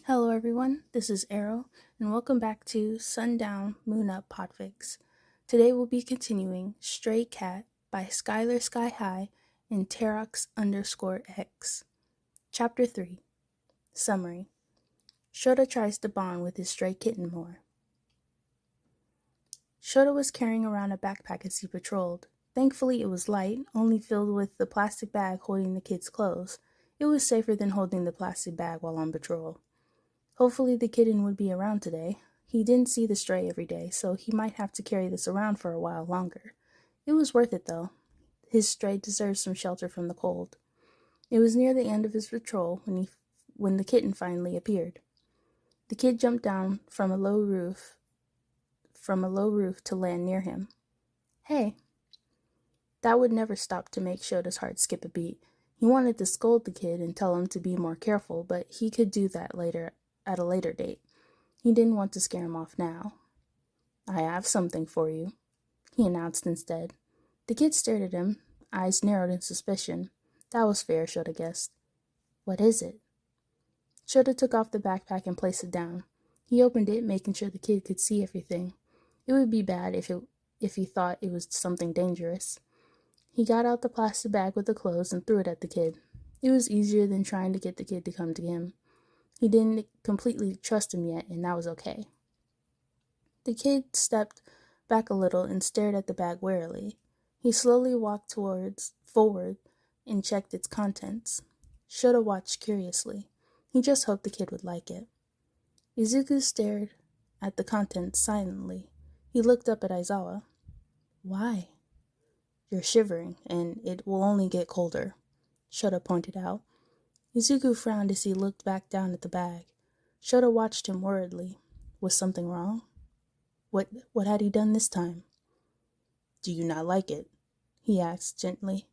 Hello everyone, this is Arrow, and welcome back to Sundown Moon Up Podfics. Today we'll be continuing Stray Cat by SkylarSkyHigh and Terox_X. Chapter 3. Summary. Shouta tries to bond with his stray kitten more. Shouta was carrying around a backpack as he patrolled. Thankfully it was light, only filled with the plastic bag holding the kid's clothes. It was safer than holding the plastic bag while on patrol. Hopefully the kitten would be around today. He didn't see the stray every day, so he might have to carry this around for a while longer. It was worth it, though. His stray deserved some shelter from the cold. It was near the end of his patrol when the kitten finally appeared. The kid jumped down from a low roof to land near him. Hey! That would never stop to make Shota's heart skip a beat. He wanted to scold the kid and tell him to be more careful, but he could do that at a later date. He didn't want to scare him off now. I have something for you, he announced instead. The kid stared at him, eyes narrowed in suspicion. That was fair, Shouta guessed. What is it? Shouta took off the backpack and placed it down. He opened it, making sure the kid could see everything. It would be bad if he thought it was something dangerous. He got out the plastic bag with the clothes and threw it at the kid. It was easier than trying to get the kid to come to him. He didn't completely trust him yet, and that was okay. The kid stepped back a little and stared at the bag warily. He slowly walked forward and checked its contents. Shouta watched curiously. He just hoped the kid would like it. Izuku stared at the contents silently. He looked up at Aizawa. Why? You're shivering, and it will only get colder, Shouta pointed out. Izuku frowned as he looked back down at the bag. Shouta watched him worriedly. Was something wrong? What had he done this time? Do you not like it? He asked gently.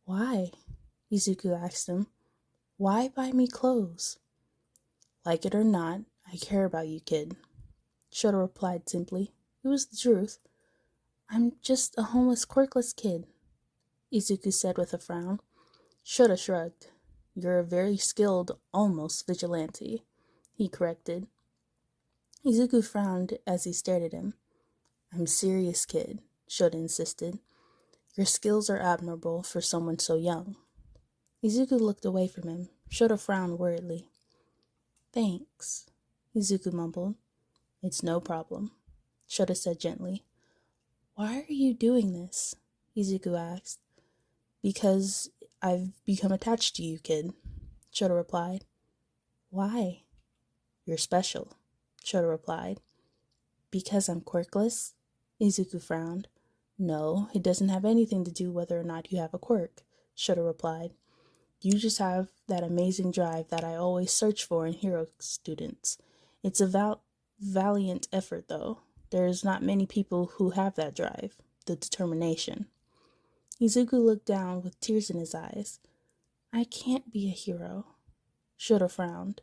Why? Izuku asked him. Why buy me clothes? Like it or not, I care about you, kid. Shouta replied simply. It was the truth. I'm just a homeless, quirkless kid, Izuku said with a frown. Shouta shrugged. You're a very skilled, almost vigilante, he corrected. Izuku frowned as he stared at him. I'm serious, kid, Shouta insisted. Your skills are admirable for someone so young. Izuku looked away from him. Shouta frowned worriedly. Thanks, Izuku mumbled. It's no problem, Shouta said gently. Why are you doing this? Izuku asked. Because I've become attached to you, kid, Shouta replied. Why? You're special, Shouta replied. Because I'm quirkless? Izuku frowned. No, it doesn't have anything to do whether or not you have a quirk, Shouta replied. You just have that amazing drive that I always search for in hero students. It's a valiant effort, though. There's not many people who have that drive, the determination. Izuku looked down with tears in his eyes. I can't be a hero. Shouta frowned.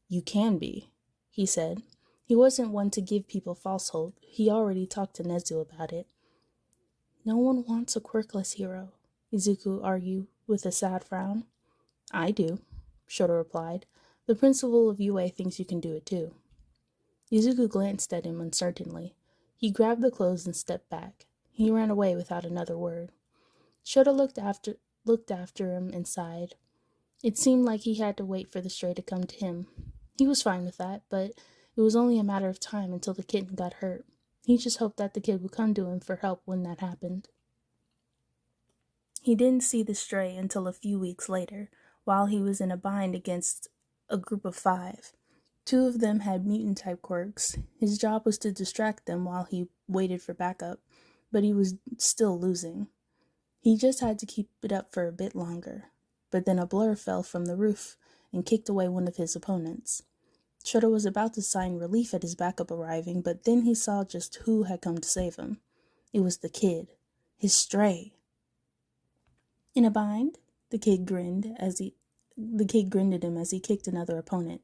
You can be, he said. He wasn't one to give people false hope. He already talked to Nezu about it. No one wants a quirkless hero, Izuku argued with a sad frown. I do, Shouta replied. The principal of UA thinks you can do it too. Izuku glanced at him uncertainly. He grabbed the clothes and stepped back. He ran away without another word. Shouta looked after him and sighed. It seemed like he had to wait for the stray to come to him. He was fine with that, but it was only a matter of time until the kitten got hurt. He just hoped that the kid would come to him for help when that happened. He didn't see the stray until a few weeks later, while he was in a bind against a group of 5. 2 of them had mutant-type quirks. His job was to distract them while he waited for backup, but he was still losing. He just had to keep it up for a bit longer. But then a blur fell from the roof and kicked away one of his opponents. Shouta was about to sign relief at his backup arriving, but then he saw just who had come to save him. It was the kid. His stray. In a bind? The kid grinned at him as he kicked another opponent.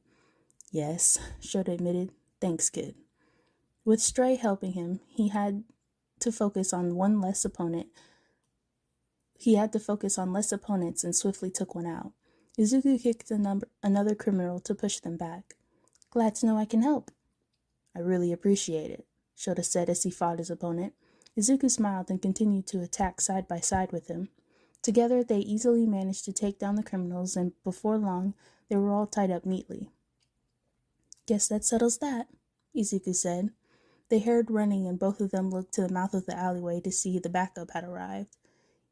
Yes, Shouta admitted. Thanks, kid. With Stray helping him, he had to focus on less opponents and swiftly took one out. Izuku kicked another criminal to push them back. Glad to know I can help. I really appreciate it, Shouta said as he fought his opponent. Izuku smiled and continued to attack side by side with him. Together, they easily managed to take down the criminals, and before long, they were all tied up neatly. Guess that settles that, Izuku said. They heard running, and both of them looked to the mouth of the alleyway to see the backup had arrived.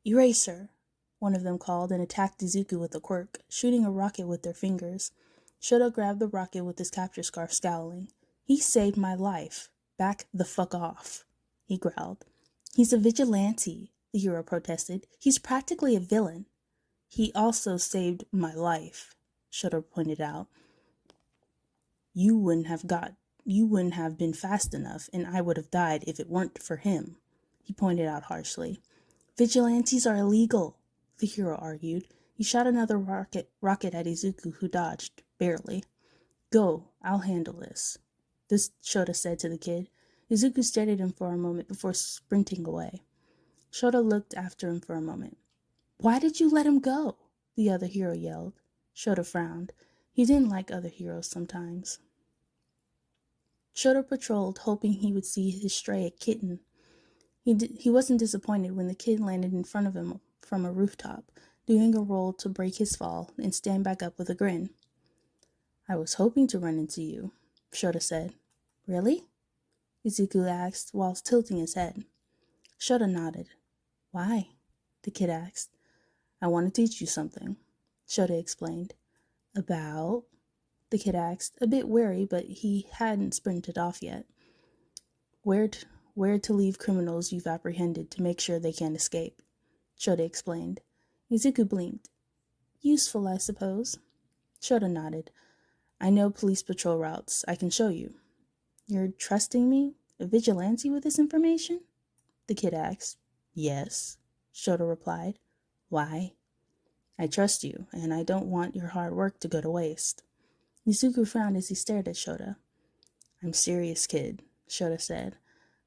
Eraser, one of them called and attacked Izuku with a quirk, shooting a rocket with their fingers. Shouta grabbed the rocket with his capture scarf, scowling. He saved my life. Back the fuck off, he growled. He's a vigilante, the hero protested. He's practically a villain. He also saved my life, Shouta pointed out. You wouldn't have been fast enough, and I would have died if it weren't for him, he pointed out harshly. Vigilantes are illegal, the hero argued. He shot another rocket at Izuku, who dodged, barely. Go, I'll handle this, Shouta said to the kid. Izuku stared at him for a moment before sprinting away. Shouta looked after him for a moment. Why did you let him go? The other hero yelled. Shouta frowned. He didn't like other heroes sometimes. Shouta patrolled, hoping he would see his stray kitten. He wasn't disappointed when the kid landed in front of him from a rooftop, doing a roll to break his fall and stand back up with a grin. I was hoping to run into you, Shouta said. Really? Izuku asked while tilting his head. Shouta nodded. Why? The kid asked. I want to teach you something, Shouta explained. About? The kid asked, a bit wary, but he hadn't sprinted off yet. Where to leave criminals you've apprehended to make sure they can't escape, Shouta explained. Izuku blinked. Useful, I suppose. Shouta nodded. I know police patrol routes. I can show you. You're trusting me? A vigilante with this information? The kid asked. Yes, Shouta replied. Why? I trust you, and I don't want your hard work to go to waste. Izuku frowned as he stared at Shouta. I'm serious, kid, Shouta said.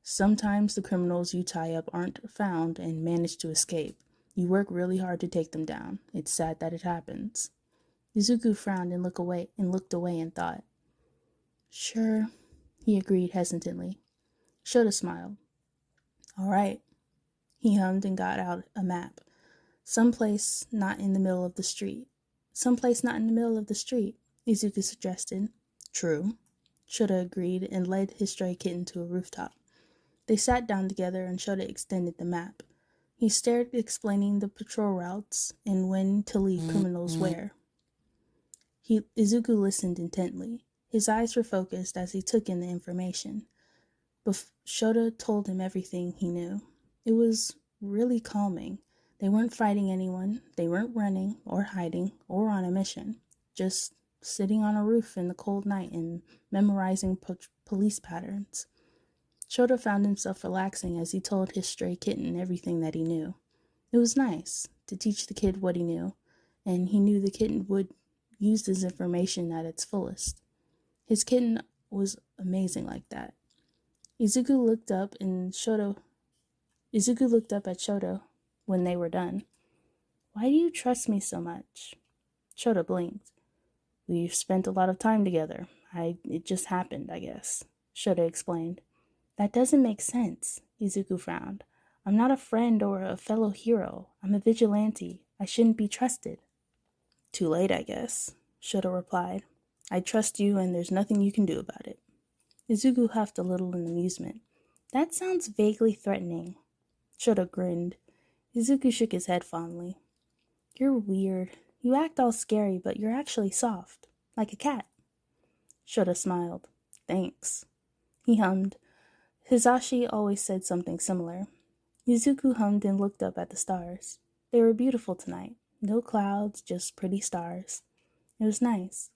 Sometimes the criminals you tie up aren't found and manage to escape. You work really hard to take them down. It's sad that it happens. Izuku frowned and looked away and thought. Sure, he agreed hesitantly. Shouta smiled. All right. He hummed and got out a map. Someplace not in the middle of the street, Izuku suggested. True, Shouta agreed and led his stray kitten to a rooftop. They sat down together and Shouta extended the map. He stared, explaining the patrol routes and when to leave criminals where. Izuku listened intently. His eyes were focused as he took in the information. Shouta told him everything he knew. It was really calming. They weren't fighting anyone. They weren't running or hiding or on a mission. Just sitting on a roof in the cold night and memorizing police patterns. Shouta found himself relaxing as he told his stray kitten everything that he knew. It was nice to teach the kid what he knew, and he knew the kitten would use this information at its fullest. His kitten was amazing like that. Izuku looked up at Shouta when they were done. Why do you trust me so much? Shouta blinked. We've spent a lot of time together. It just happened, I guess, Shouta explained. That doesn't make sense, Izuku frowned. I'm not a friend or a fellow hero. I'm a vigilante. I shouldn't be trusted. Too late, I guess, Shouta replied. I trust you and there's nothing you can do about it. Izuku huffed a little in amusement. That sounds vaguely threatening. Shouta grinned. Izuku shook his head fondly. You're weird. You act all scary, but you're actually soft, like a cat. Shouta smiled. Thanks. He hummed. Hisashi always said something similar. Izuku hummed and looked up at the stars. They were beautiful tonight. No clouds, just pretty stars. It was nice.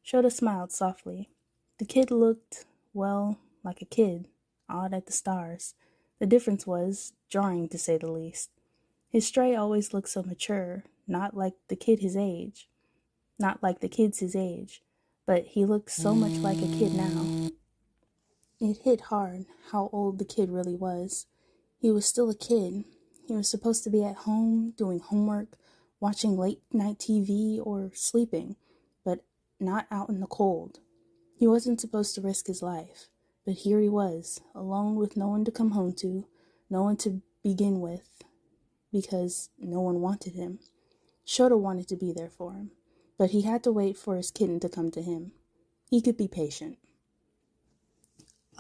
Shouta smiled softly. The kid looked, well, like a kid, awed at the stars. The difference was jarring, to say the least. His stray always looked so mature, not like the kids his age, but he looked so much like a kid now. It hit hard how old the kid really was. He was still a kid. He was supposed to be at home, doing homework, watching late night TV or sleeping, but not out in the cold. He wasn't supposed to risk his life, but here he was, alone with no one to come home to, no one to begin with, because no one wanted him. Shouta wanted to be there for him, but he had to wait for his kitten to come to him. He could be patient.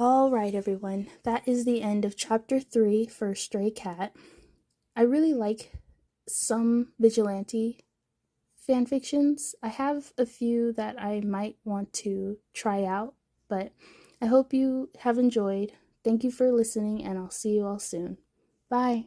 Alright everyone, that is the end of Chapter 3 for Stray Cat. I really like some vigilante fanfictions. I have a few that I might want to try out, but I hope you have enjoyed. Thank you for listening, and I'll see you all soon. Bye!